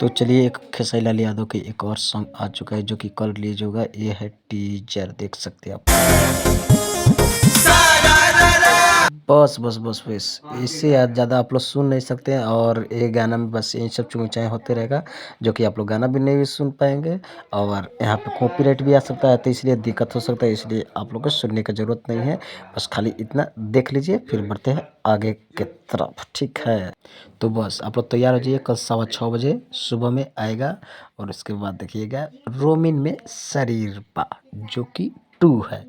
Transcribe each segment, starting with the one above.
तो चलिए एक खेसारी लाल यादव के एक और सॉन्ग आ चुका है जो कि कल रिलीज होगा। ये है टीजर, देख सकते हैं आप। बस बस बस बस इससे ज़्यादा आप लोग सुन नहीं सकते हैं और ये गाना में बस यही सब चुंचाएँ होते रहेगा जो कि आप लोग गाना भी नहीं सुन पाएंगे और यहाँ पे कॉपीराइट भी आ सकता है, तो इसलिए दिक्कत हो सकता है। इसलिए आप लोग को सुनने की ज़रूरत नहीं है, बस खाली इतना देख लीजिए, फिर बढ़ते हैं आगे के तरफ, ठीक है। तो बस आप लोग तैयार हो जाइए, कल 6:15 बजे सुबह में आएगा। और उसके बाद देखिएगा रोमिन में शरीर पा जो कि 2 है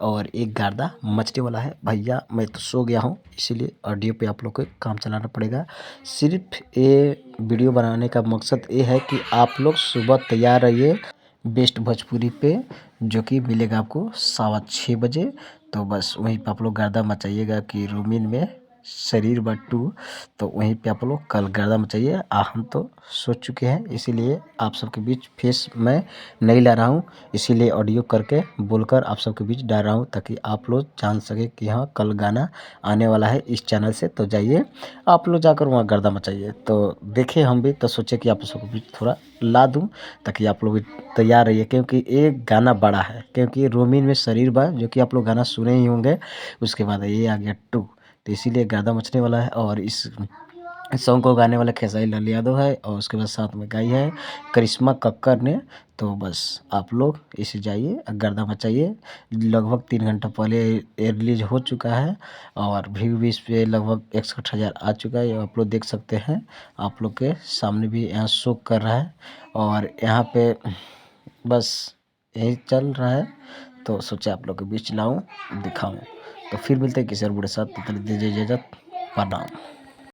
और एक गर्दा मचने वाला है। भैया मैं तो सो गया हूँ, इसीलिए ऑडियो पे आप लोग को काम चलाना पड़ेगा। सिर्फ ये वीडियो बनाने का मकसद ये है कि आप लोग सुबह तैयार रहिए बेस्ट भोजपुरी पे, जो कि मिलेगा आपको 6:15 बजे। तो बस वहीं पे आप लोग गर्दा मचाइएगा कि रोमिन में शरीर बा 2, तो वहीं पे आप लोग कल गर्दा मचाइए। हम तो सोच चुके हैं, इसीलिए आप सबके बीच फेस मैं नहीं ला रहा हूँ, इसीलिए ऑडियो करके बोलकर आप सबके बीच डाल रहा हूँ ताकि आप लोग जान सके कि हाँ कल गाना आने वाला है इस चैनल से। तो जाइए आप लोग जाकर वहाँ गर्दा मचाइए। तो देखे हम भी तो सोचे कि आप सबके बीच थोड़ा ला दूँ ताकि आप लोग भी तैयार रहिए, क्योंकि एक गाना बड़ा है, क्योंकि रोमिन में शरीर बा जो कि आप लोग गाना सुने ही होंगे। उसके बाद ये आ गया 2, तो इसीलिए गर्दा मचने वाला है। और इस सॉन्ग को गाने वाला खेसारी लाल यादव है और उसके बाद साथ में गाई है करिश्मा कक्कर ने। तो बस आप लोग इसे जाइए गर्दा मचाइए। लगभग 3 घंटा पहले ये रिलीज हो चुका है और व्यू भी इस पे लगभग 61,000 आ चुका है, ये आप लोग देख सकते हैं। आप लोग के सामने भी यहाँ शो कर रहा है और यहाँ पे बस यही चल रहा है। तो सोचा आप लोग के बीच लाऊं, दिखाऊं। तो फिर मिलते हैं किसी और बड़े साथ, तब तक दीजिए इजाज़त, प्रणाम।